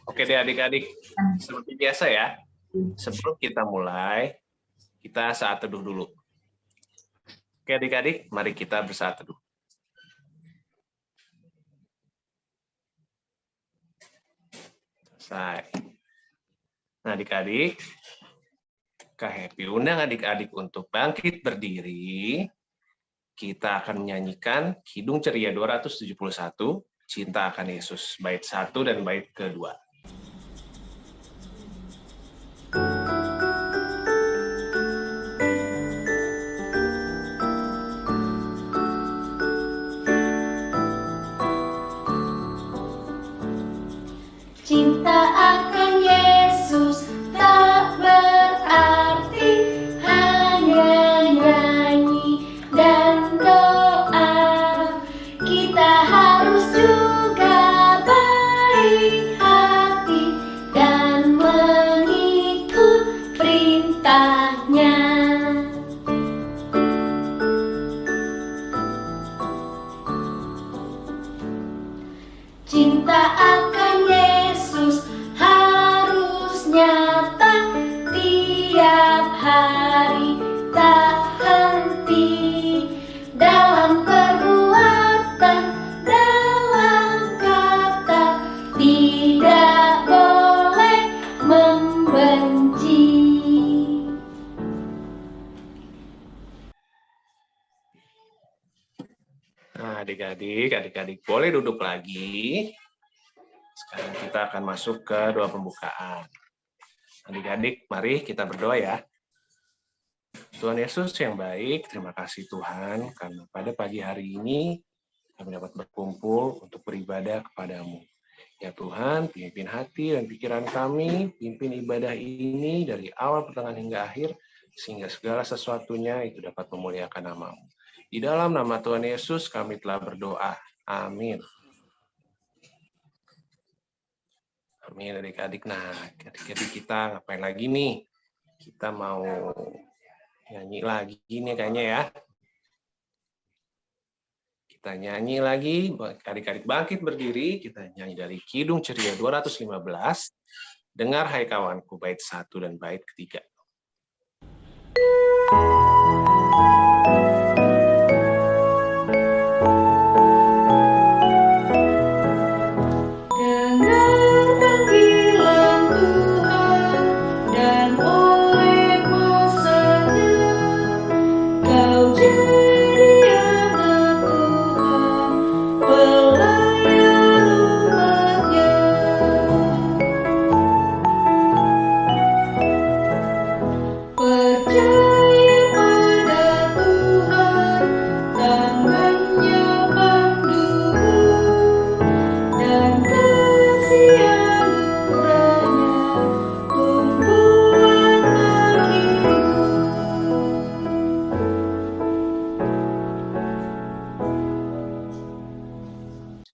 Oke deh adik-adik, seperti biasa ya, sebelum kita mulai, kita saat teduh dulu. Oke adik-adik, mari kita bersaat teduh. Selesai. Nah adik-adik, Kak Happy undang adik-adik untuk bangkit berdiri. Kita akan menyanyikan Kidung Ceria 271, Cinta Akan Yesus, bait 1 dan bait kedua. Cinta akan Yesus tak berarti hanya nyanyi dan doa. Kita harus juga baik hati dan mengikut perintahnya. Cinta akan Yesus harus nyata tiap hari, tak henti dalam perbuatan, dalam kata, tidak boleh membenci. Nah, adik-adik boleh duduk lagi. Sekarang kita akan masuk ke doa pembukaan. Adik-adik, mari kita berdoa ya. Tuhan Yesus yang baik, terima kasih Tuhan, karena pada pagi hari ini kami dapat berkumpul untuk beribadah kepadamu. Ya Tuhan, pimpin hati dan pikiran kami, pimpin ibadah ini dari awal, pertengahan, hingga akhir, sehingga segala sesuatunya itu dapat memuliakan nama-Mu. Di dalam nama Tuhan Yesus kami telah berdoa. Amin. Amin adik-adik. Nah, adik-adik kita ngapain lagi nih? Kita mau nyanyi lagi nih kayaknya ya. Kita nyanyi lagi, adik-adik bangkit berdiri, kita nyanyi dari Kidung Ceria 215, Dengar Hai Kawanku, bait 1 dan bait ketiga.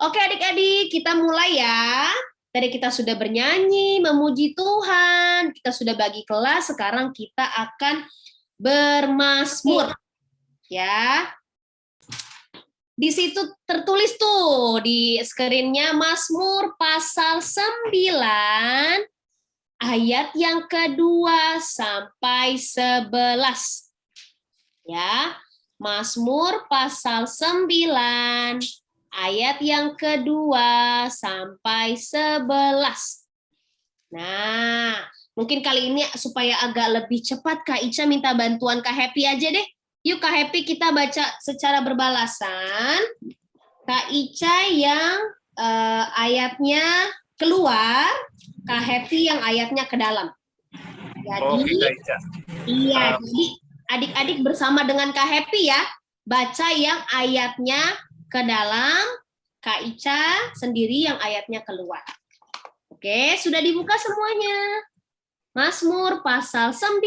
Oke adik-adik, kita mulai ya. Tadi kita sudah bernyanyi, memuji Tuhan, kita sudah bagi kelas, sekarang kita akan bermazmur. Ya. Di situ tertulis tuh di screen-nya Mazmur pasal 9 ayat yang kedua sampai 11. Ya. Mazmur pasal 9 ayat yang kedua sampai 11. Nah, mungkin kali ini supaya agak lebih cepat, Kak Ica minta bantuan Kak Happy aja deh. Yuk Kak Happy kita baca secara berbalasan. Kak Ica yang ayatnya keluar, Kak Happy yang ayatnya ke dalam. Jadi, Kak Ica. Iya, jadi adik-adik bersama dengan Kak Happy ya, baca yang ayatnya ke dalam, Kak Ica sendiri yang ayatnya keluar. Oke, sudah dibuka semuanya. Mazmur pasal 9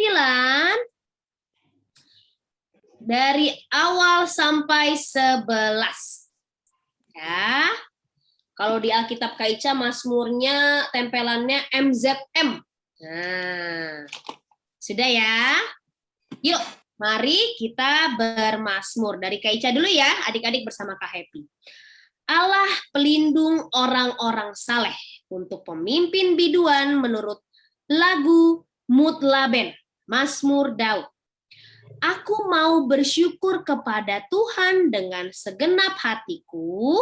dari awal sampai 11. Ya. Kalau di Alkitab Kak Ica Mazmurnya tempelannya MZM. Nah, sudah ya. Yuk, mari kita bermazmur. Dari Kak Ica dulu ya, adik-adik bersama Kak Happy. Allah pelindung orang-orang saleh, untuk pemimpin biduan menurut lagu Mutlaben, Mazmur Daud. Aku mau bersyukur kepada Tuhan dengan segenap hatiku.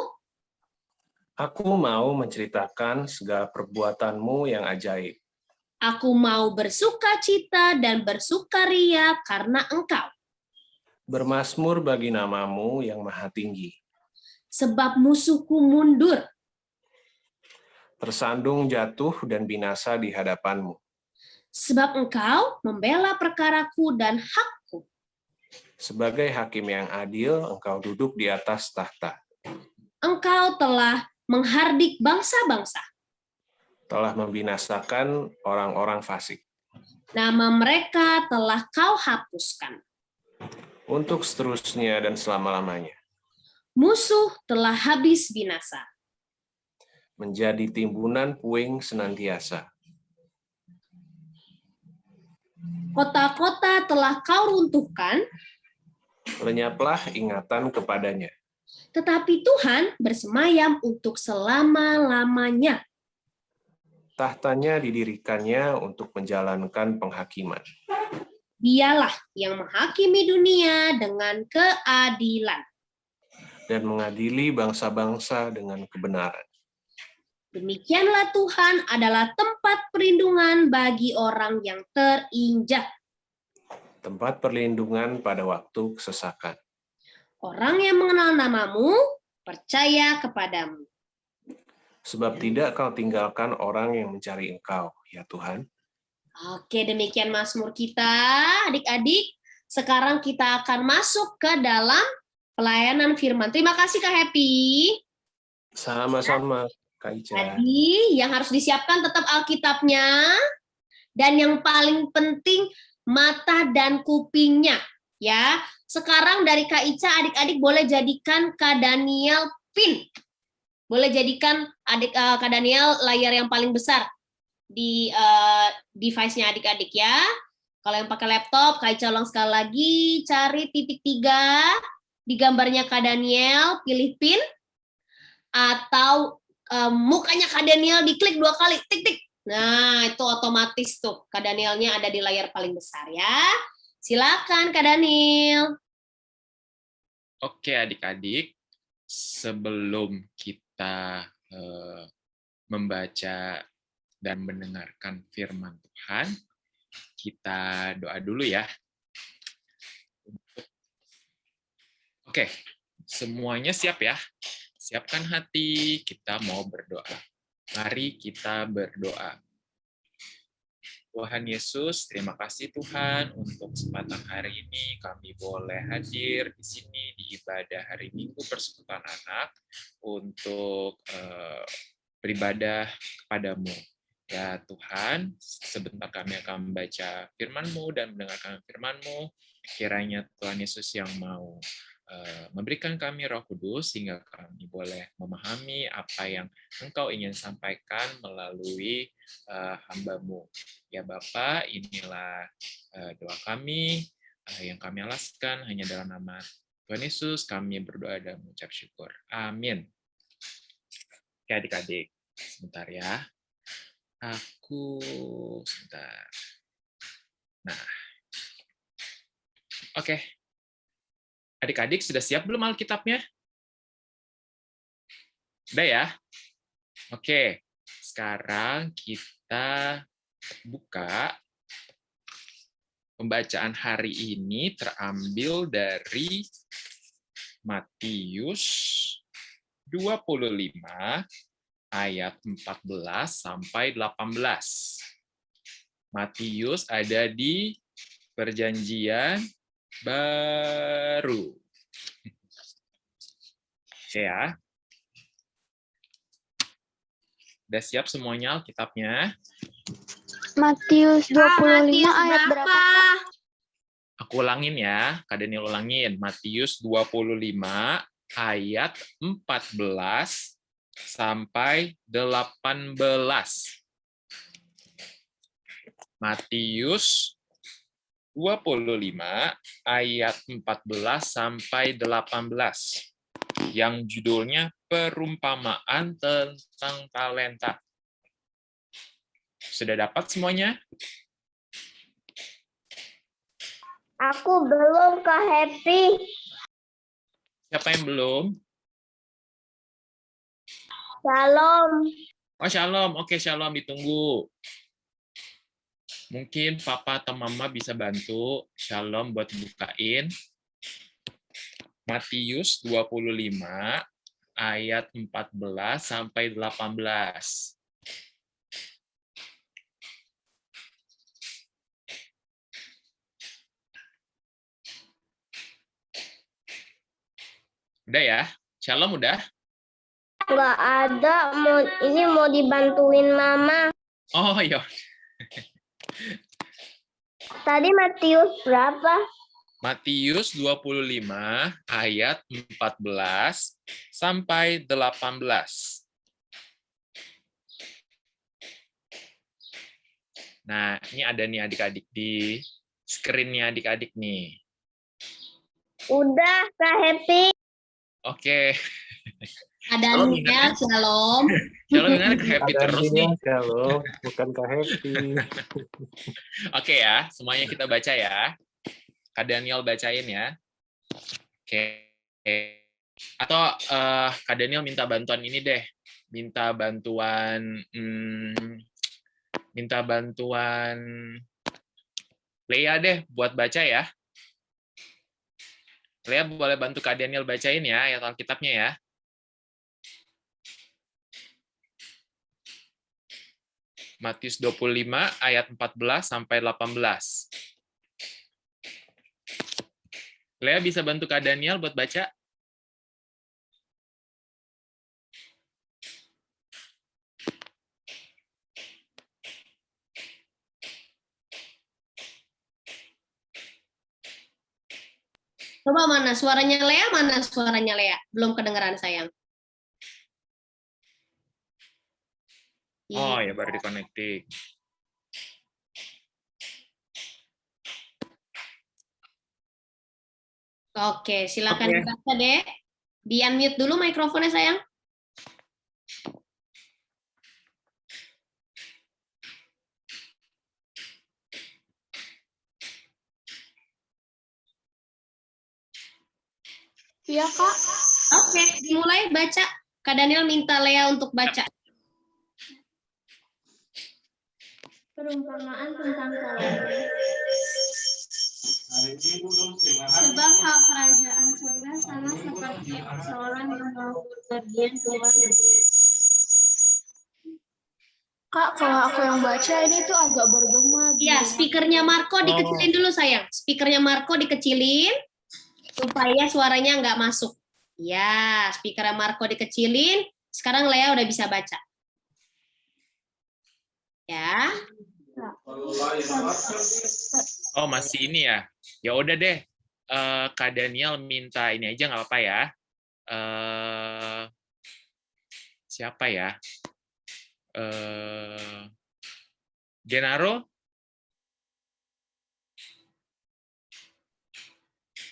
Aku mau menceritakan segala perbuatanmu yang ajaib. Aku mau bersukacita dan bersukaria karena Engkau. Bermasmur bagi namamu yang maha tinggi. Sebab musuhku mundur. Tersandung jatuh dan binasa di hadapanmu. Sebab Engkau membela perkaraku dan hakku. Sebagai hakim yang adil, engkau duduk di atas tahta. Engkau telah menghardik bangsa-bangsa. Telah membinasakan orang-orang fasik. Nama mereka telah kau hapuskan. Untuk seterusnya dan selama-lamanya. Musuh telah habis binasa. Menjadi timbunan puing senantiasa. Kota-kota telah kau runtuhkan, Lenyaplah ingatan kepadanya. tetapi Tuhan bersemayam untuk selama-lamanya. Tahtanya didirikannya untuk menjalankan penghakiman. Dialah yang menghakimi dunia dengan keadilan. Dan mengadili bangsa-bangsa dengan kebenaran. Demikianlah Tuhan adalah tempat perlindungan bagi orang yang terinjak. Tempat perlindungan pada waktu kesesakan. Orang yang mengenal namamu, percaya kepadamu. Sebab tidak kau tinggalkan orang yang mencari Engkau, ya Tuhan. Oke, demikian Mazmur kita, adik-adik. Sekarang kita akan masuk ke dalam pelayanan firman. Terima kasih Kak Happy. Sama-sama, Kak Ica. Jadi, yang harus disiapkan tetap Alkitabnya. Dan yang paling penting, mata dan kupingnya. Ya, sekarang dari Kak Ica, adik-adik boleh jadikan Kak Daniel pin. Boleh jadikan Kak Daniel layar yang paling besar di device-nya adik-adik ya. Kalau yang pakai laptop, Kak Ica ulang sekali lagi, cari titik 3 di gambarnya Kak Daniel, pilih pin, atau mukanya Kak Daniel diklik 2 kali, tik-tik. Nah, itu otomatis tuh Kak Danielnya ada di layar paling besar ya. Silakan Kak Daniel. Oke adik-adik, sebelum kita membaca dan mendengarkan firman Tuhan, kita doa dulu ya. Oke, semuanya siap ya? Siapkan hati, kita mau berdoa. Mari kita berdoa. Tuhan Yesus, terima kasih Tuhan untuk kesempatan hari ini kami boleh hadir di sini di ibadah hari Minggu Persekutuan Anak untuk beribadah kepadamu. Ya Tuhan, sebentar kami akan membaca firman-Mu dan mendengarkan firman-Mu, kiranya Tuhan Yesus yang mau memberikan kami Roh Kudus sehingga kami boleh memahami apa yang Engkau ingin sampaikan melalui hamba-Mu. Ya Bapa, inilah doa kami yang kami alaskan hanya dalam nama Tuhan Yesus kami berdoa dan mengucap syukur. Amin. Oke adik-adik, sebentar ya. Sebentar. Nah, oke. Adik-adik sudah siap belum Alkitabnya? Udah ya? Oke, sekarang kita buka. Pembacaan hari ini terambil dari Matius 25 ayat 14 sampai 18. Matius ada di Perjanjian Baru. Oke ya. Udah siap semuanya Alkitabnya? Matius 25 ayat berapa? Aku ulangin ya, Kak Daniel ulangin. Matius 25 ayat 14 sampai 18. Matius 25 ayat 14 sampai 18. Yang judulnya perumpamaan tentang talenta. Sudah dapat semuanya? Aku belum, Kak Happy. Siapa yang belum? Shalom. Oh, Shalom. Oke, Shalom, ditunggu. Mungkin Papa atau Mama bisa bantu Shalom buat bukain Matius 25 ayat 14 sampai 18. Udah ya? Shalom udah? Nggak ada. Ini mau dibantuin Mama. Oh, iya. Tadi Matius berapa? Matius 25 ayat 14 sampai 18. Nah, ini ada nih adik-adik di screen-nya adik-adik nih. Udah, Kak Happy. Oke. Ada Shalom Daniel, ingat ya? Shalom. Shalom ingat happy Ada terus dia, nih. kalau bukan Kak Happy. Oke ya, semuanya kita baca ya. Kak Daniel bacain ya. Oke. Atau Kak Daniel minta bantuan ini deh. Minta bantuan Lea deh buat baca ya. Lea boleh bantu Kak Daniel bacain ya ayat Alkitabnya ya. Matius 25 ayat 14 sampai 18. Lea bisa bantu Kak Daniel buat baca? Coba mana suaranya Lea? Mana suaranya Lea? Belum kedengeran sayang. Oh ya, baru di-connecting. Oke, silakan Oke. dibaca, Dek. Di-unmute dulu mikrofonnya, sayang. Iya, Kak. Oke, dimulai baca. Kak Daniel minta Lea untuk baca. Perumpamaan tentang kawannya. Sebab hal kerajaan surga sama seperti seorang yang mau berpergian ke luar negeri. Kak, kalau aku yang baca ini tuh agak bergema. Iya, speakernya Marco dikecilin dulu, sayang. Speakernya Marco dikecilin supaya suaranya nggak masuk. Ya, speakernya Marco dikecilin. Sekarang Lea udah bisa baca. Ya. Oh, masih ini ya. Ya udah deh. Kak Daniel minta ini aja nggak apa-apa ya. Siapa ya? Genaro?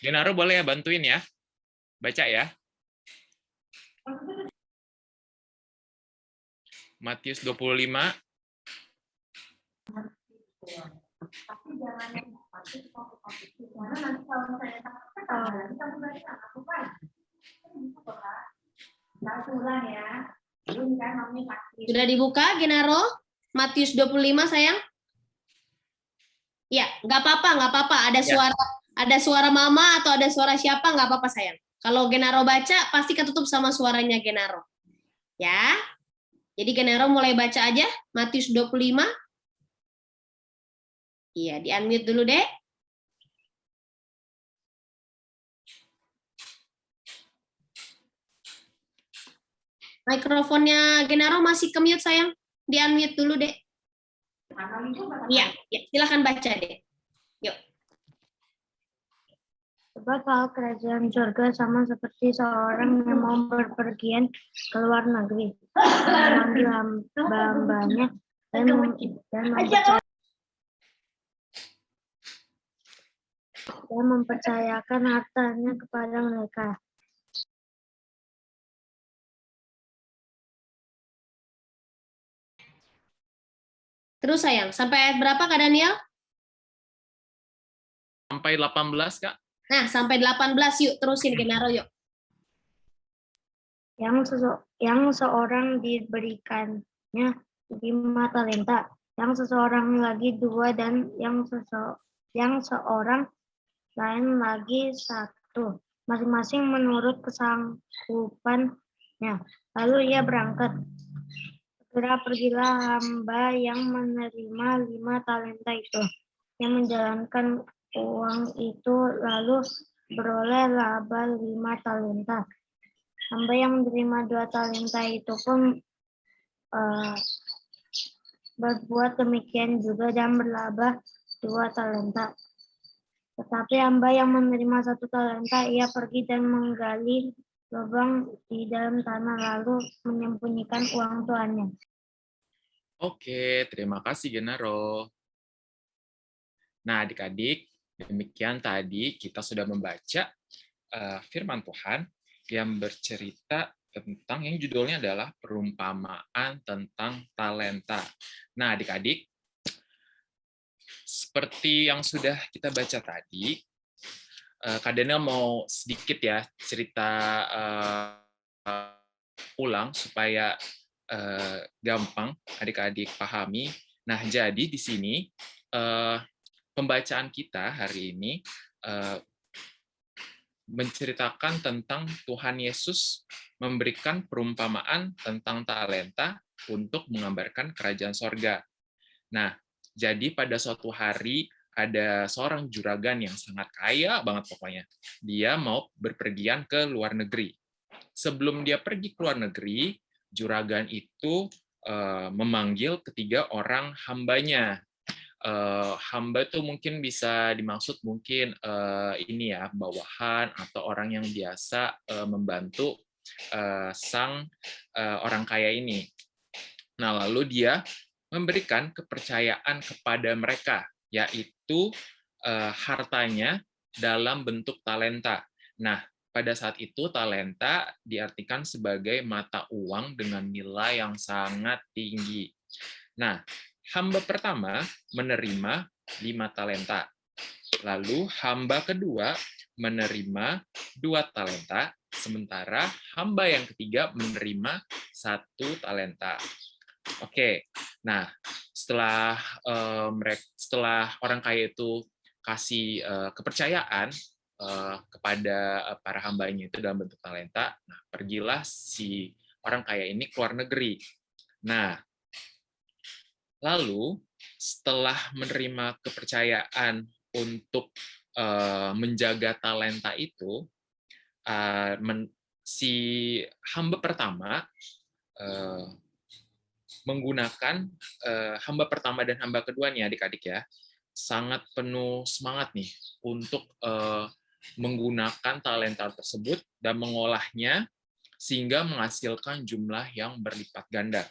Genaro boleh ya bantuin ya? Baca ya. Matius 25. Sudah dibuka, Genaro? Matius 25, sayang? Ya, nggak apa-apa. Ada suara mama atau ada suara siapa, nggak apa-apa, sayang. Kalau Genaro baca, pasti ketutup sama suaranya Genaro. Ya. Jadi Genaro mulai baca aja, Matius 25. Iya, di-unmute dulu, Dek. Mikrofonnya Genaro masih ke-mute, sayang. Di-unmute dulu, Dek. Iya, ya, silakan baca, Dek. Yuk. Sebab hal kerajaan surga sama seperti seorang yang mau berpergian ke luar negeri, memanggil hamba-hambanya dan mempercayakan hartanya kepada mereka. Terus sayang, sampai ayat berapa Kak Daniel? Sampai 18, Kak. Nah, sampai 18 yuk, terusin Genaro yuk. Yang seorang diberikannya 5 talenta, yang seseorang lagi 2, dan yang seorang lain lagi 1, masing-masing menurut kesanggupannya. Lalu ia berangkat. Segera pergilah hamba yang menerima 5 talenta itu, yang menjalankan uang itu lalu beroleh laba 5 talenta. Hamba yang menerima 2 talenta itu pun berbuat demikian juga dan berlaba 2 talenta. Tetapi hamba yang menerima 1 talenta, ia pergi dan menggali lubang di dalam tanah lalu menyembunyikan uang tuannya. Oke, terima kasih Genaro. Nah, adik-adik, demikian tadi kita sudah membaca firman Tuhan yang bercerita tentang yang judulnya adalah perumpamaan tentang talenta. Nah, adik-adik, seperti yang sudah kita baca tadi, Kak Daniel mau sedikit ya cerita ulang supaya gampang adik-adik pahami. Nah, jadi di sini pembacaan kita hari ini menceritakan tentang Tuhan Yesus memberikan perumpamaan tentang talenta untuk menggambarkan kerajaan sorga. Nah, jadi pada suatu hari ada seorang juragan yang sangat kaya banget pokoknya. Dia mau berpergian ke luar negeri. Sebelum dia pergi ke luar negeri, juragan itu memanggil ketiga orang hambanya. Hamba itu mungkin bisa dimaksud mungkin ini ya, bawahan atau orang yang biasa membantu sang orang kaya ini. Nah, lalu dia memberikan kepercayaan kepada mereka, yaitu hartanya dalam bentuk talenta. Nah, pada saat itu talenta diartikan sebagai mata uang dengan nilai yang sangat tinggi. Nah, hamba pertama menerima 5 talenta. Lalu hamba kedua menerima 2 talenta, sementara hamba yang ketiga menerima 1 talenta. Oke, nah setelah orang kaya itu kasih kepercayaan kepada para hambanya itu dalam bentuk talenta, nah pergilah si orang kaya ini ke luar negeri. Nah, lalu setelah menerima kepercayaan untuk menjaga talenta itu, si hamba pertama menggunakan hamba pertama dan hamba kedua nih adik-adik ya, sangat penuh semangat nih untuk menggunakan talenta tersebut dan mengolahnya sehingga menghasilkan jumlah yang berlipat ganda.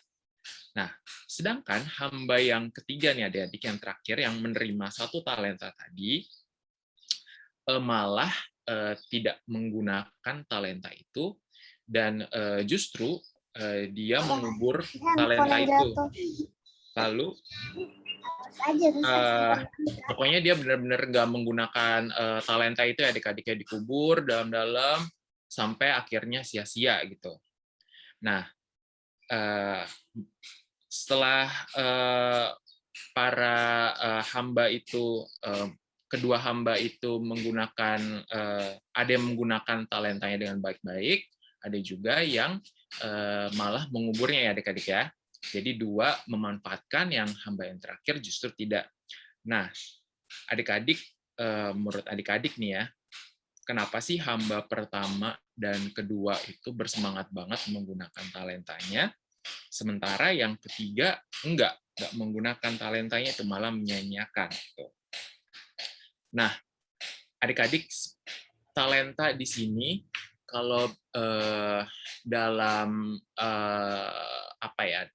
Nah, sedangkan hamba yang ketiga nih adik-adik yang terakhir yang menerima 1 talenta tadi malah tidak menggunakan talenta itu dan justru dia mengubur talenta itu. Lalu pokoknya dia benar-benar nggak menggunakan talenta itu ya adik-adiknya, dikubur dalam-dalam sampai akhirnya sia-sia gitu. Nah, setelah para hamba itu, kedua hamba itu menggunakan, ada yang menggunakan talentanya dengan baik-baik, ada juga yang malah menguburnya ya adik-adik ya. Jadi 2 memanfaatkan, yang hamba yang terakhir justru tidak. Nah, adik-adik, menurut adik-adik nih ya, kenapa sih hamba pertama dan kedua itu bersemangat banget menggunakan talentanya, sementara yang ketiga enggak menggunakan talentanya, itu malah menyia-nyiakan gitu. Nah, adik-adik, talenta di sini kalau dalam apa ya?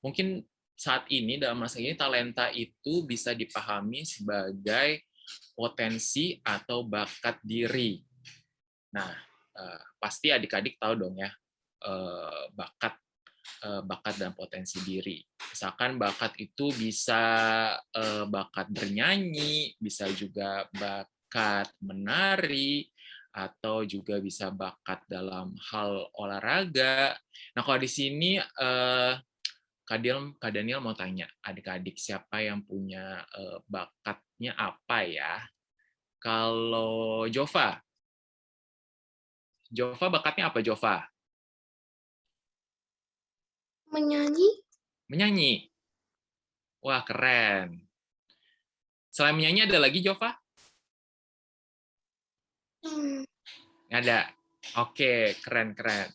Mungkin saat ini dalam masa ini talenta itu bisa dipahami sebagai potensi atau bakat diri. Nah, pasti adik-adik tahu dong ya bakat dan potensi diri. Misalkan bakat itu bisa bakat bernyanyi, bisa juga bakat menari, atau juga bisa bakat dalam hal olahraga. Nah, kalau di sini Kak Daniel mau tanya, adik-adik siapa yang punya bakatnya apa ya? Kalau Jova bakatnya apa Jova? Menyanyi? Menyanyi. Wah, keren. Selain menyanyi ada lagi Jova? Ada. Oke, keren-keren.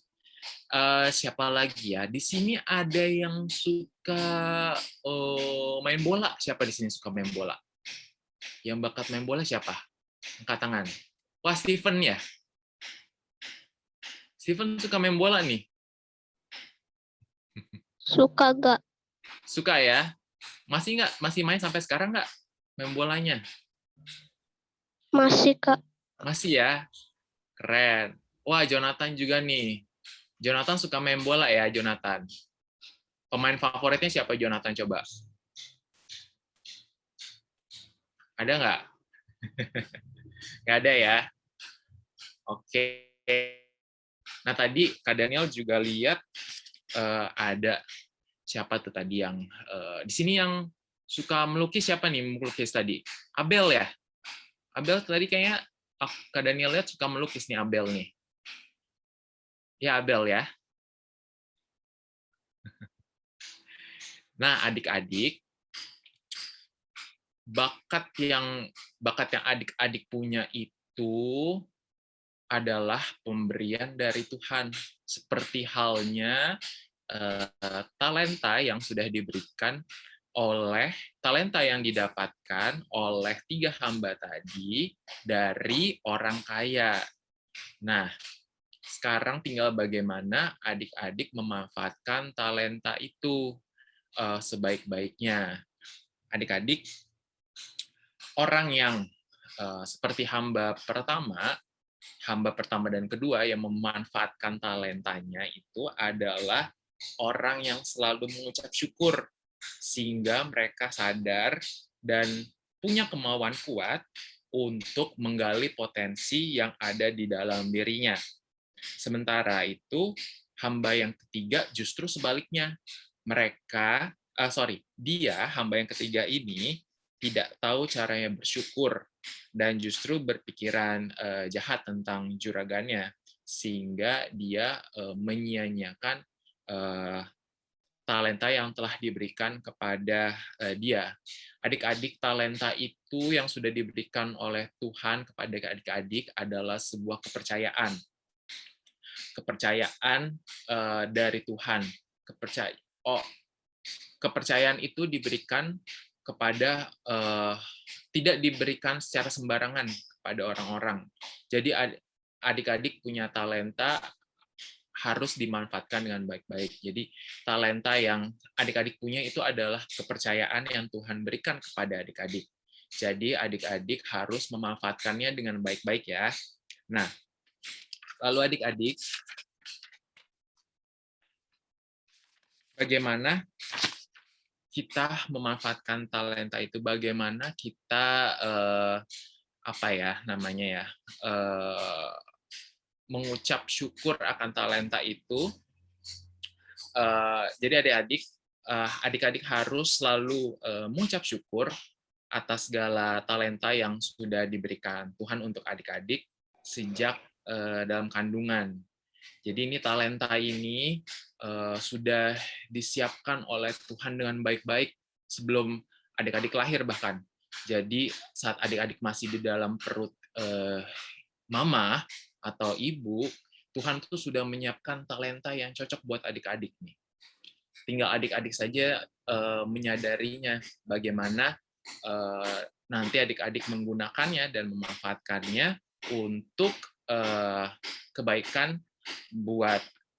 Siapa lagi ya? Di sini ada yang suka main bola. Siapa di sini suka main bola? Yang bakat main bola siapa? Angkat tangan. Wah, Steven ya? Steven suka main bola nih. Suka gak? Suka ya? Masih nggak? Masih main sampai sekarang nggak main bolanya? Masih, Kak. Masih ya? Keren. Wah, Jonathan juga nih. Jonathan suka main bola ya, Jonathan. Pemain favoritnya siapa Jonathan coba? Ada nggak? Nggak ada ya? Oke. Nah, tadi Kak Daniel juga lihat ada siapa tuh tadi yang di sini yang suka melukis, siapa nih melukis tadi? Abel ya? Abel tadi kayaknya Kak Daniel lihat suka melukis nih Abel nih. Ya, Abel ya. Nah, adik-adik, bakat yang adik-adik punya itu adalah pemberian dari Tuhan. Seperti halnya talenta yang sudah diberikan talenta yang didapatkan oleh 3 hamba tadi dari orang kaya. Nah, sekarang tinggal bagaimana adik-adik memanfaatkan talenta itu sebaik-baiknya. Adik-adik, orang yang seperti hamba pertama dan kedua yang memanfaatkan talentanya itu adalah orang yang selalu mengucap syukur, sehingga mereka sadar dan punya kemauan kuat untuk menggali potensi yang ada di dalam dirinya. Sementara itu, hamba yang ketiga justru sebaliknya. Hamba yang ketiga ini tidak tahu caranya bersyukur dan justru berpikiran jahat tentang juragannya, sehingga dia menyia-nyiakan talenta yang telah diberikan kepada dia. Adik-adik, talenta itu yang sudah diberikan oleh Tuhan kepada adik-adik adalah sebuah kepercayaan. Kepercayaan dari Tuhan. Kepercayaan itu diberikan kepada tidak diberikan secara sembarangan kepada orang-orang. Jadi adik-adik punya talenta harus dimanfaatkan dengan baik-baik. Jadi talenta yang adik-adik punya itu adalah kepercayaan yang Tuhan berikan kepada adik-adik. Jadi adik-adik harus memanfaatkannya dengan baik-baik ya. Nah, lalu adik-adik, bagaimana kita memanfaatkan talenta itu? Bagaimana kita mengucap syukur akan talenta itu? Jadi adik-adik harus selalu mengucap syukur atas segala talenta yang sudah diberikan Tuhan untuk adik-adik sejak dalam kandungan. Jadi ini talenta ini sudah disiapkan oleh Tuhan dengan baik-baik sebelum adik-adik lahir bahkan. Jadi saat adik-adik masih di dalam perut mama atau ibu, Tuhan tuh sudah menyiapkan talenta yang cocok buat adik-adik nih. Tinggal adik-adik saja menyadarinya bagaimana nanti adik-adik menggunakannya dan memanfaatkannya untuk kebaikan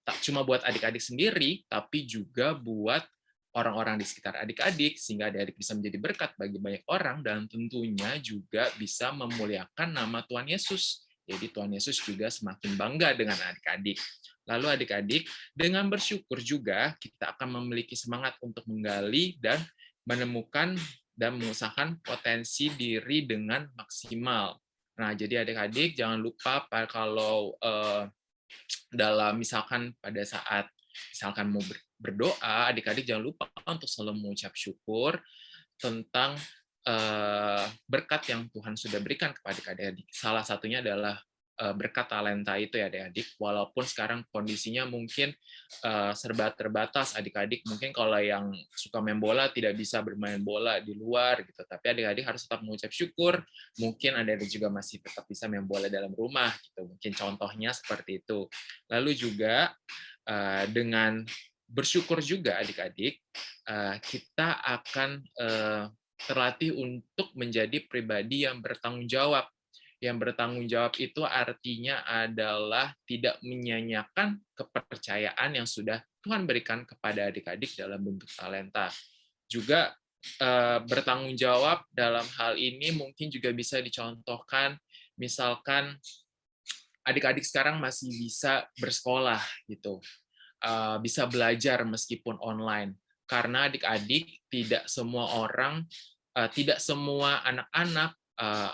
tak cuma buat adik-adik sendiri, tapi juga buat orang-orang di sekitar adik-adik, sehingga adik-adik bisa menjadi berkat bagi banyak orang, dan tentunya juga bisa memuliakan nama Tuhan Yesus. Jadi Tuhan Yesus juga semakin bangga dengan adik-adik. Lalu adik-adik, dengan bersyukur juga kita akan memiliki semangat untuk menggali dan menemukan dan mengusahakan potensi diri dengan maksimal. Nah, jadi adik-adik jangan lupa kalau dalam misalkan pada saat misalkan mau berdoa, adik-adik jangan lupa untuk selalu mengucap syukur tentang berkat yang Tuhan sudah berikan kepada adik-adik. Salah satunya adalah berkat talenta itu ya adik-adik. Walaupun sekarang kondisinya mungkin serba terbatas, adik-adik mungkin kalau yang suka main bola tidak bisa bermain bola di luar gitu. Tapi adik-adik harus tetap mengucap syukur. Mungkin adik-adik juga masih tetap bisa main bola dalam rumah gitu. Mungkin contohnya seperti itu. Lalu juga dengan bersyukur juga adik-adik, kita akan terlatih untuk menjadi pribadi yang bertanggung jawab. Yang bertanggung jawab itu artinya adalah tidak menyia-nyiakan kepercayaan yang sudah Tuhan berikan kepada adik-adik dalam bentuk talenta. Juga bertanggung jawab dalam hal ini mungkin juga bisa dicontohkan, misalkan adik-adik sekarang masih bisa bersekolah gitu, bisa belajar meskipun online. Karena adik-adik tidak semua orang, tidak semua anak-anak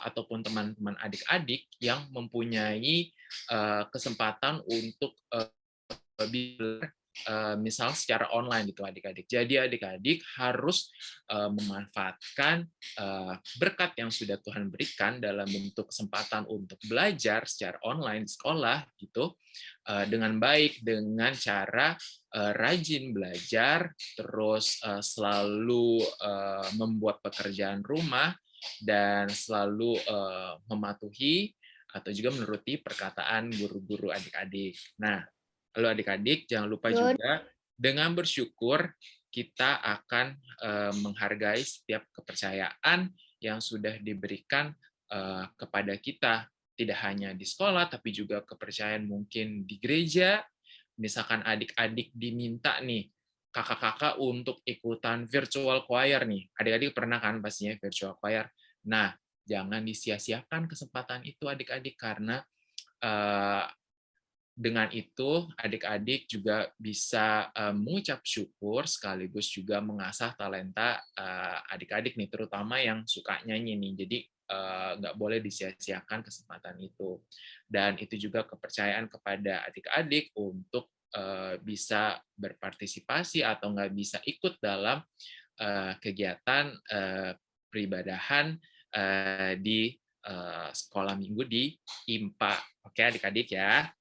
ataupun teman-teman adik-adik yang mempunyai kesempatan untuk belajar misal secara online gitu adik-adik. Jadi adik-adik harus memanfaatkan berkat yang sudah Tuhan berikan dalam bentuk kesempatan untuk belajar secara online di sekolah gitu dengan baik, dengan cara rajin belajar, terus selalu membuat pekerjaan rumah dan selalu mematuhi atau juga menuruti perkataan guru-guru adik-adik. Nah, lalu adik-adik jangan lupa juga dengan bersyukur kita akan menghargai setiap kepercayaan yang sudah diberikan kepada kita, tidak hanya di sekolah tapi juga kepercayaan mungkin di gereja. Misalkan adik-adik diminta nih kakak-kakak untuk ikutan virtual choir nih. Adik-adik pernah kan pastinya virtual choir. Nah, jangan disia-siakan kesempatan itu adik-adik karena dengan itu, adik-adik juga bisa mengucap syukur sekaligus juga mengasah talenta adik-adik nih, terutama yang suka nyanyi nih. Jadi nggak boleh disia-siakan kesempatan itu. Dan itu juga kepercayaan kepada adik-adik untuk bisa berpartisipasi atau nggak bisa ikut dalam kegiatan peribadahan di sekolah minggu di IMPA. Oke, adik-adik ya.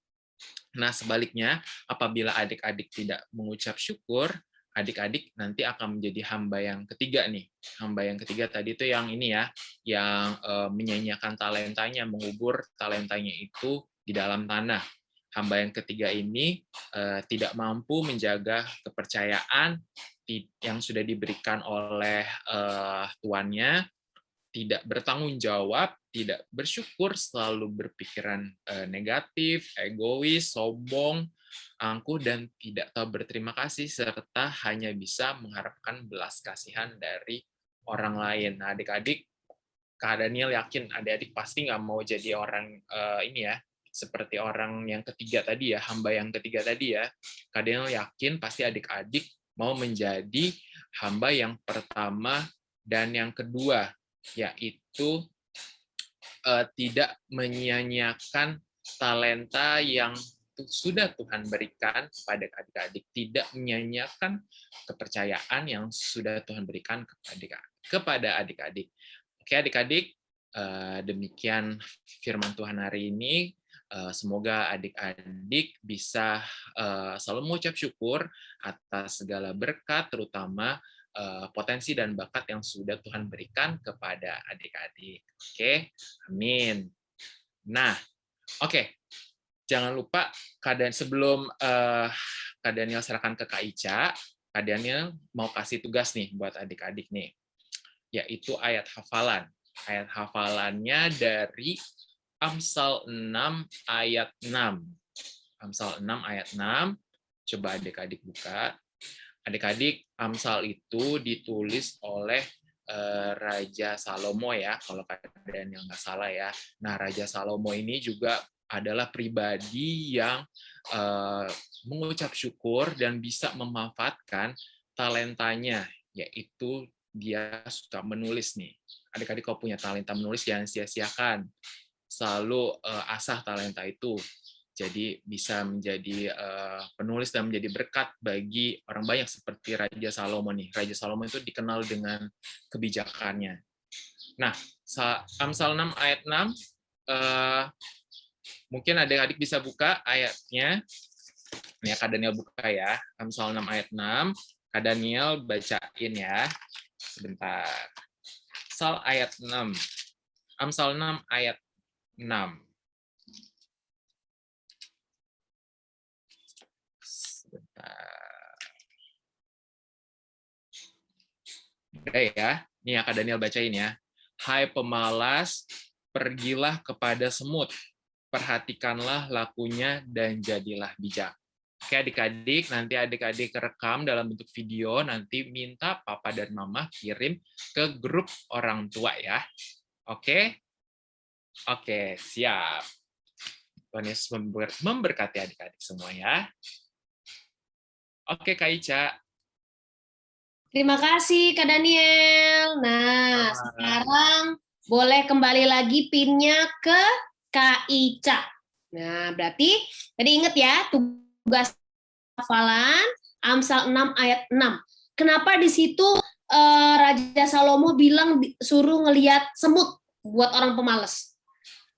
Nah, sebaliknya, apabila adik-adik tidak mengucap syukur, adik-adik nanti akan menjadi hamba yang ketiga nih. Hamba yang ketiga tadi itu yang ini ya, yang menyia-nyiakan talentanya, mengubur talentanya itu di dalam tanah. Hamba yang ketiga ini tidak mampu menjaga kepercayaan yang sudah diberikan oleh tuannya, tidak bertanggung jawab, tidak bersyukur, selalu berpikiran negatif, egois, sombong, angkuh, dan tidak tahu berterima kasih, serta hanya bisa mengharapkan belas kasihan dari orang lain. Nah, adik-adik, Kak Daniel yakin adik-adik pasti nggak mau jadi orang ini ya, seperti orang yang ketiga tadi ya, hamba yang ketiga tadi ya. Kak Daniel yakin pasti adik-adik mau menjadi hamba yang pertama dan yang kedua, yaitu tidak menyia-nyiakan talenta yang sudah Tuhan berikan kepada adik-adik, tidak menyia-nyiakan kepercayaan yang sudah Tuhan berikan kepada adik-adik. Oke adik-adik, demikian firman Tuhan hari ini. Semoga adik-adik bisa selalu mengucap syukur atas segala berkat, terutama potensi dan bakat yang sudah Tuhan berikan kepada adik-adik. Oke, amin. Nah, oke. Jangan lupa, sebelum Kak Daniel serahkan ke Kak Ica, Kak Daniel mau kasih tugas nih buat adik-adik nih, yaitu ayat hafalan. Ayat hafalannya dari Amsal 6 ayat 6. Amsal 6 ayat 6. Coba adik-adik buka. Adik-adik, Amsal itu ditulis oleh Raja Salomo ya, kalau kalian yang nggak salah ya. Nah, Raja Salomo ini juga adalah pribadi yang mengucap syukur dan bisa memanfaatkan talentanya, yaitu dia suka menulis nih. Adik-adik kalau punya talenta menulis jangan sia-siakan. Selalu asah talenta itu. Jadi bisa menjadi penulis dan menjadi berkat bagi orang banyak seperti Raja Salomo nih. Raja Salomo itu dikenal dengan kebijakannya. Nah, Amsal 6 ayat 6, mungkin adik-adik bisa buka ayatnya. Ini Kak Daniel buka ya. Amsal 6 ayat 6. Kak Daniel bacain ya. Sebentar. Amsal 6 ayat 6. Udah ya, ini Kak Daniel bacain ya. Hai pemalas, pergilah kepada semut, perhatikanlah lakunya dan jadilah bijak. Oke adik-adik, nanti adik-adik rekam dalam bentuk video, nanti minta papa dan mama kirim ke grup orang tua ya. Oke? Oke, siap. Tuhan Yesus memberkati adik-adik semua ya. Oke Kak Ica. Terima kasih Kak Daniel. Nah, sekarang boleh kembali lagi pinnya ke Kak Ica. Nah, berarti tadi ingat ya, tugas hafalan Amsal 6 ayat 6. Kenapa di situ Raja Salomo bilang suruh ngelihat semut buat orang pemalas?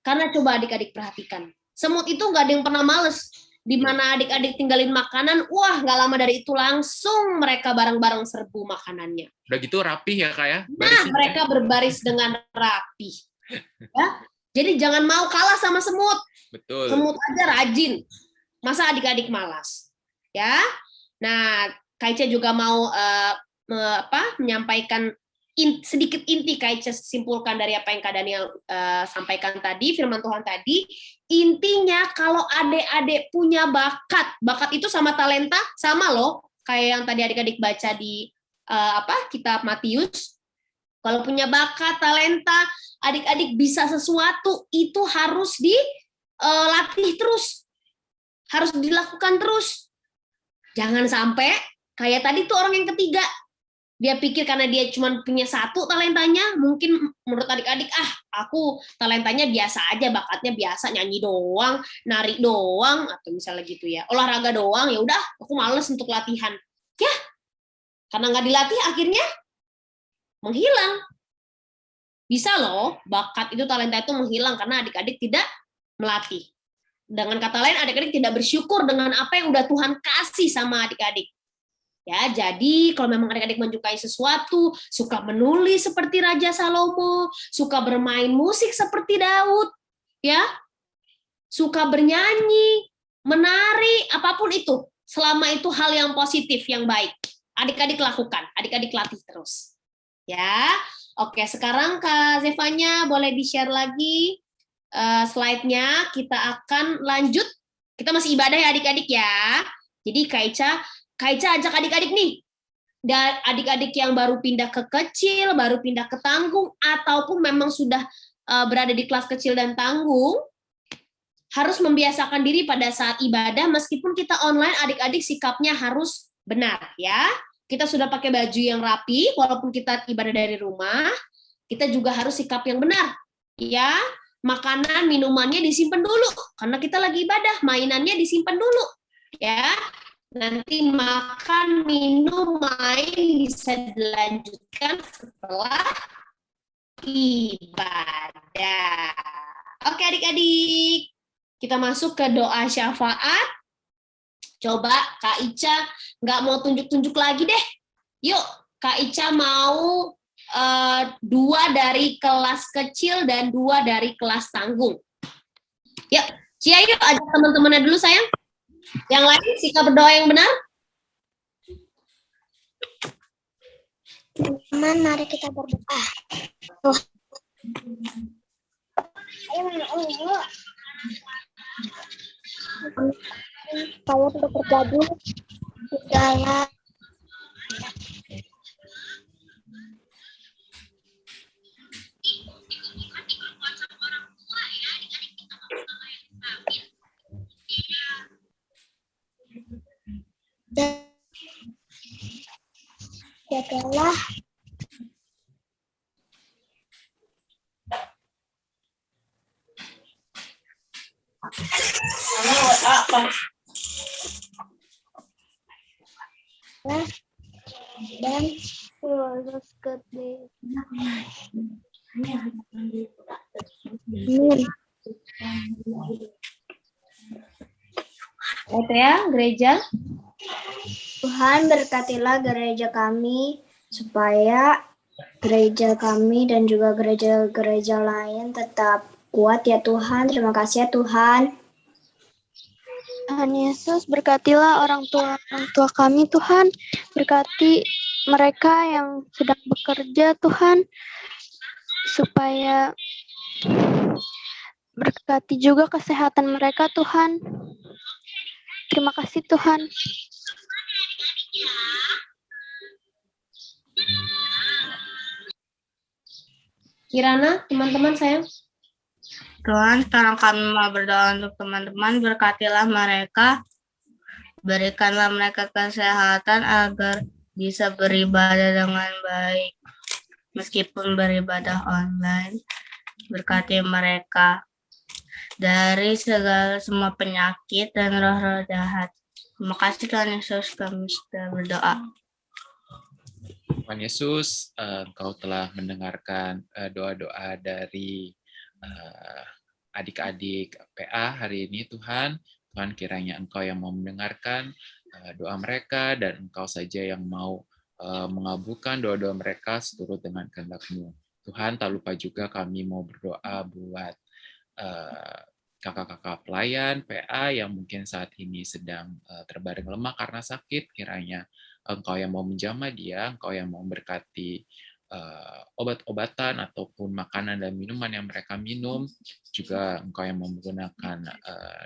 Karena coba adik-adik perhatikan. Semut itu nggak ada yang pernah males. Di mana adik-adik tinggalin makanan, wah nggak lama dari itu langsung mereka bareng-bareng serbu makanannya. Udah gitu rapih ya Kak ya? Nah, mereka berbaris dengan rapi. Ya? Jadi jangan mau kalah sama semut. Betul. Semut aja rajin. Masa adik-adik malas? Ya. Nah, Kak Ica juga mau menyampaikan sedikit inti Kak Ica simpulkan dari apa yang Kak Daniel sampaikan tadi, firman Tuhan tadi. Intinya kalau adik-adik punya bakat itu sama talenta sama loh, kayak yang tadi adik-adik baca di kitab Matius. Kalau punya bakat, talenta, adik-adik bisa sesuatu, itu harus dilatih terus. Harus dilakukan terus. Jangan sampai kayak tadi tuh orang yang ketiga, dia pikir karena dia cuma punya satu talentanya, mungkin menurut adik-adik, aku talentanya biasa aja, bakatnya biasa, nyanyi doang, nari doang, atau misalnya gitu ya, olahraga doang, ya udah, aku males untuk latihan. Ya, karena nggak dilatih akhirnya menghilang. Bisa loh, bakat itu, talenta itu menghilang karena adik-adik tidak melatih. Dengan kata lain, adik-adik tidak bersyukur dengan apa yang udah Tuhan kasih sama adik-adik. Ya, jadi kalau memang adik-adik menyukai sesuatu, suka menulis seperti Raja Salomo, suka bermain musik seperti Daud, ya, suka bernyanyi, menari, apapun itu, selama itu hal yang positif, yang baik, adik-adik lakukan, adik-adik latih terus. Ya, oke, sekarang Kak Zevanya boleh di-share lagi slide-nya. Kita akan lanjut. Kita masih ibadah ya adik-adik ya. Jadi Kak Ica ajak adik-adik nih, dan adik-adik yang baru pindah ke kecil, baru pindah ke tanggung, ataupun memang sudah berada di kelas kecil dan tanggung, harus membiasakan diri pada saat ibadah, meskipun kita online, adik-adik sikapnya harus benar ya. Kita sudah pakai baju yang rapi, walaupun kita ibadah dari rumah, kita juga harus sikap yang benar ya. Makanan, minumannya disimpan dulu, karena kita lagi ibadah, mainannya disimpan dulu ya. Nanti makan, minum, main bisa dilanjutkan setelah ibadah. Oke adik-adik, kita masuk ke doa syafaat. Coba Kak Ica nggak mau tunjuk-tunjuk lagi deh. Yuk, Kak Ica mau 2 dari kelas kecil dan 2 dari kelas tanggung. Yuk, Cia yuk ajak teman-temannya dulu sayang. Yang lain sikap berdoa yang benar. Teman, mari kita berdoa. Saya tidak terjadi segala Jagalah dan lulus ke Amin. Itu ya, gereja. Tuhan berkatilah gereja kami supaya gereja kami dan juga gereja-gereja lain tetap kuat ya Tuhan. Terima kasih ya Tuhan. Tuhan Yesus, berkatilah orang tua kami Tuhan. Berkati mereka yang sedang bekerja Tuhan, supaya berkati juga kesehatan mereka Tuhan. Terima kasih Tuhan. Kirana, teman-teman sayang. Tuhan, sekarang kami mau berdoa untuk teman-teman, berkatilah mereka, berikanlah mereka kesehatan agar bisa beribadah dengan baik, meskipun beribadah online. Berkati mereka dari semua penyakit dan roh-roh jahat. Terima kasih Tuhan Yesus, kami sudah berdoa. Tuhan Yesus, Engkau telah mendengarkan doa-doa dari adik-adik PA hari ini Tuhan. Tuhan, kiranya Engkau yang mau mendengarkan doa mereka dan Engkau saja yang mau mengabulkan doa-doa mereka seturut dengan kehendak-Mu. Tuhan, tak lupa juga kami mau berdoa buat kakak-kakak pelayan PA yang mungkin saat ini sedang terbaring lemah karena sakit. Kiranya Engkau yang mau menjamah dia, Engkau yang mau memberkati obat-obatan ataupun makanan dan minuman yang mereka minum, juga Engkau yang menggunakan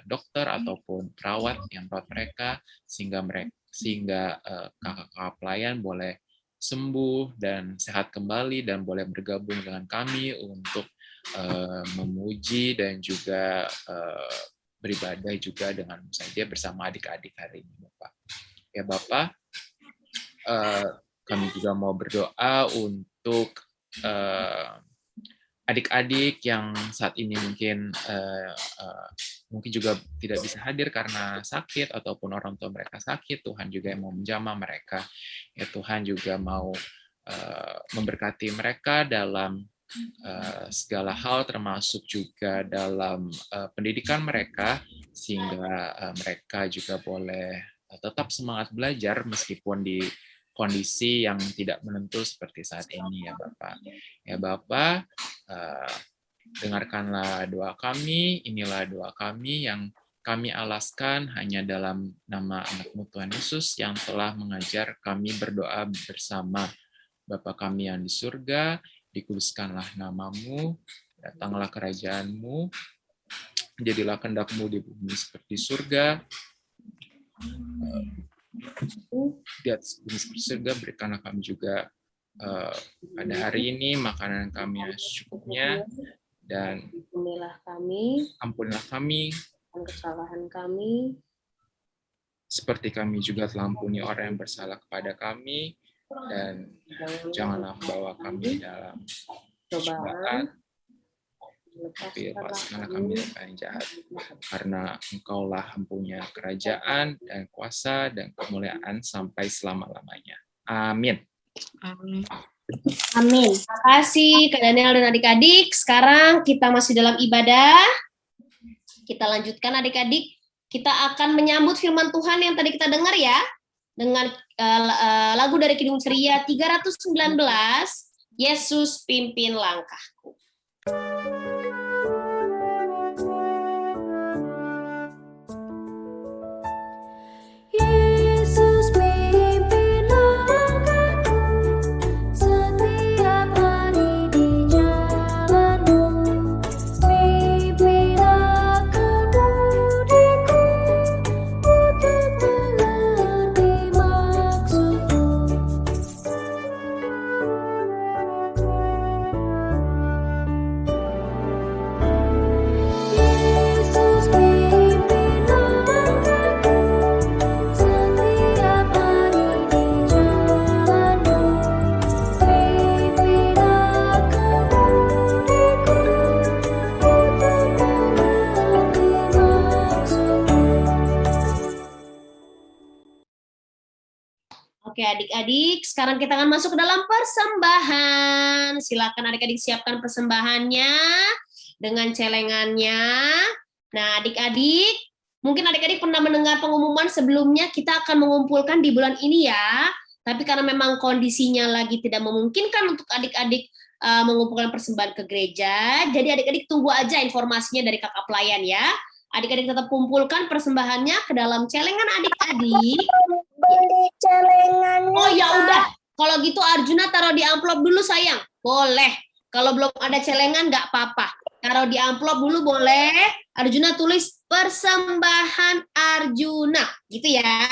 dokter ataupun perawat yang merawat mereka, sehingga kakak-kakak pelayan boleh sembuh dan sehat kembali dan boleh bergabung dengan kami untuk memuji dan juga beribadah juga dengan saja bersama adik-adik hari ini, Bapak. Ya Bapak, kami juga mau berdoa untuk adik-adik yang saat ini mungkin juga tidak bisa hadir karena sakit ataupun orang tua mereka sakit. Tuhan juga yang mau menjamah mereka. Ya Tuhan juga mau memberkati mereka dalam segala hal, termasuk juga dalam pendidikan mereka, sehingga mereka juga boleh tetap semangat belajar meskipun di kondisi yang tidak menentu seperti saat ini ya Bapak. Ya Bapak, dengarkanlah doa kami, inilah doa kami yang kami alaskan hanya dalam nama anak-Mu Tuhan Yesus yang telah mengajar kami berdoa bersama. Bapa kami yang di surga, dikuduskanlah nama-Mu, datanglah kerajaan-Mu, jadilah kehendak-Mu di bumi seperti surga. Di atas bumi seperti surga, berikanlah kami juga pada hari ini makanan kami yang secukupnya, dan ampunilah kami kesalahan kami, seperti kami juga telah ampuni orang yang bersalah kepada kami, dan janganlah bawa kami dalam cobaan, tapi lepaskanlah kami dari yang jahat, karena Engkaulah yang punya kerajaan dan kuasa dan kemuliaan sampai selama-lamanya. Amin. Amin. Amin. Terima kasih Kak Daniel dan adik-adik. Sekarang kita masih dalam ibadah. Kita lanjutkan adik-adik. Kita akan menyambut firman Tuhan yang tadi kita dengar ya. Dengan lagu dari Kidung Ceria 319, Yesus Pimpin Langkahku. adik-adik, sekarang kita akan masuk ke dalam persembahan. Silakan adik-adik siapkan persembahannya dengan celengannya. Nah, adik-adik, mungkin adik-adik pernah mendengar pengumuman sebelumnya kita akan mengumpulkan di bulan ini ya. Tapi karena memang kondisinya lagi tidak memungkinkan untuk adik-adik mengumpulkan persembahan ke gereja, jadi adik-adik tunggu aja informasinya dari kakak pelayan ya. Adik-adik tetap kumpulkan persembahannya ke dalam celengan adik-adik. Beli celengannya. Oh ya udah, kalau gitu Arjuna taruh di amplop dulu sayang. Boleh. Kalau belum ada celengan nggak apa-apa. Taruh di amplop dulu boleh. Arjuna tulis persembahan Arjuna, gitu ya.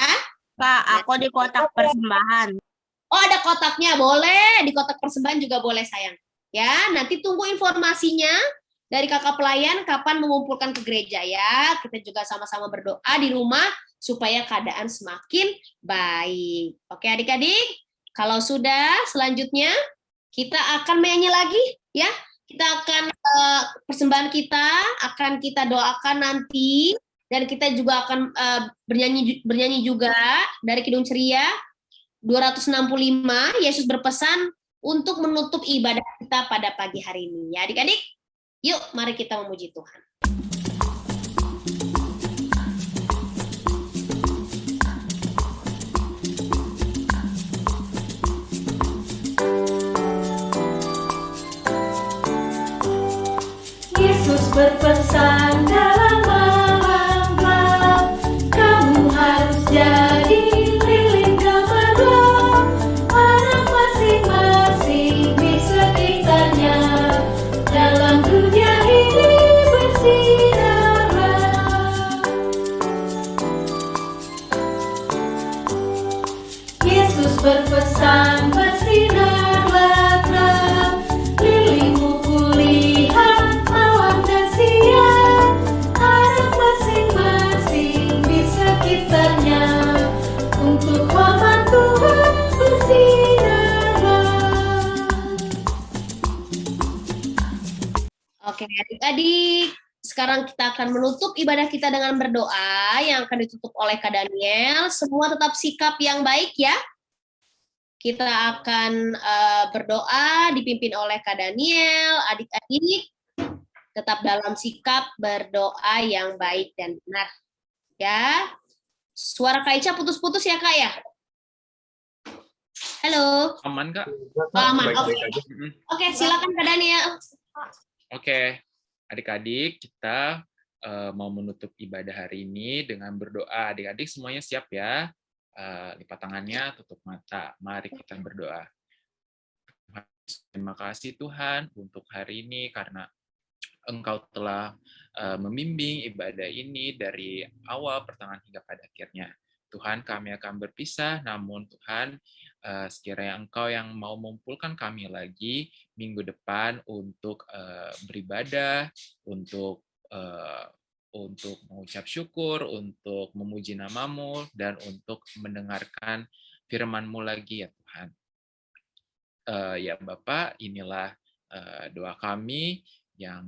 Kak, aku di kotak persembahan. Oh, ada kotaknya, boleh. Di kotak persembahan juga boleh, sayang. Ya, nanti tunggu informasinya dari kakak pelayan kapan mengumpulkan ke gereja ya. Kita juga sama-sama berdoa di rumah supaya keadaan semakin baik. Oke, adik-adik. Kalau sudah, selanjutnya kita akan menyanyi lagi ya. Kita akan persembahan kita akan kita doakan nanti dan kita juga akan bernyanyi juga dari Kidung Ceria 265, Yesus berpesan untuk menutup ibadah kita pada pagi hari ini. Ya adik-adik, yuk mari kita memuji Tuhan. Yesus berpesan dalam malam gelap, kamu harus jadi lilin gemilang, anak masing-masing di sekitarnya, dalam dunia ini bersinarlah. Yesus berpesan bersinarlah terang, lilingmu kulihat malam dan siang, anak masing-masing di sekitarnya, untuk hormat Tuhan bersinarlah. Oke, adik-adik. Sekarang kita akan menutup ibadah kita dengan berdoa yang akan ditutup oleh Kak Daniel. Semua tetap sikap yang baik ya. Kita akan berdoa dipimpin oleh Kak Daniel. Adik-adik tetap dalam sikap berdoa yang baik dan benar. Ya. Suara Kak Ica putus-putus ya Kak ya? Halo. Aman, Kak? Aman. Oke. Baik-baik aja. Oke, silakan Kak Daniel. Oke, adik-adik, kita mau menutup ibadah hari ini dengan berdoa. Adik-adik semuanya siap ya? Lipat tangannya, tutup mata. Mari kita berdoa. Terima kasih Tuhan untuk hari ini karena Engkau telah membimbing ibadah ini dari awal, pertengahan, hingga pada akhirnya. Tuhan, kami akan berpisah, namun Tuhan, sekiranya Engkau yang mau mengumpulkan kami lagi minggu depan untuk beribadah, untuk mengucap syukur, untuk memuji nama-Mu, dan untuk mendengarkan firman-Mu lagi ya Tuhan. Ya Bapak, inilah doa kami yang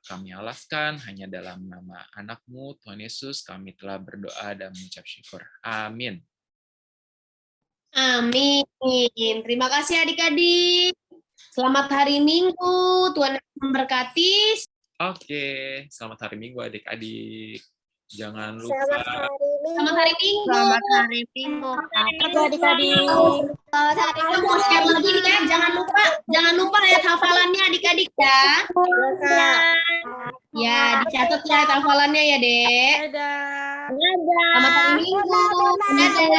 kami alaskan hanya dalam nama anak-Mu, Tuhan Yesus, kami telah berdoa dan mengucap syukur. Amin. Amin. Terima kasih adik-adik. Selamat hari Minggu. Tuhan memberkati. Oke, selamat hari Minggu adik-adik. Jangan Selamat lupa. hari Minggu. Selamat hari Minggu. Selamat hari Minggu. adik-adik. Kita mau share lagi nih ya. Jangan lupa lihat hafalannya adik-adik ya. Ya, dicatat ya hafalannya ya, Dek. Dadah. Selamat hari Minggu. Dadah.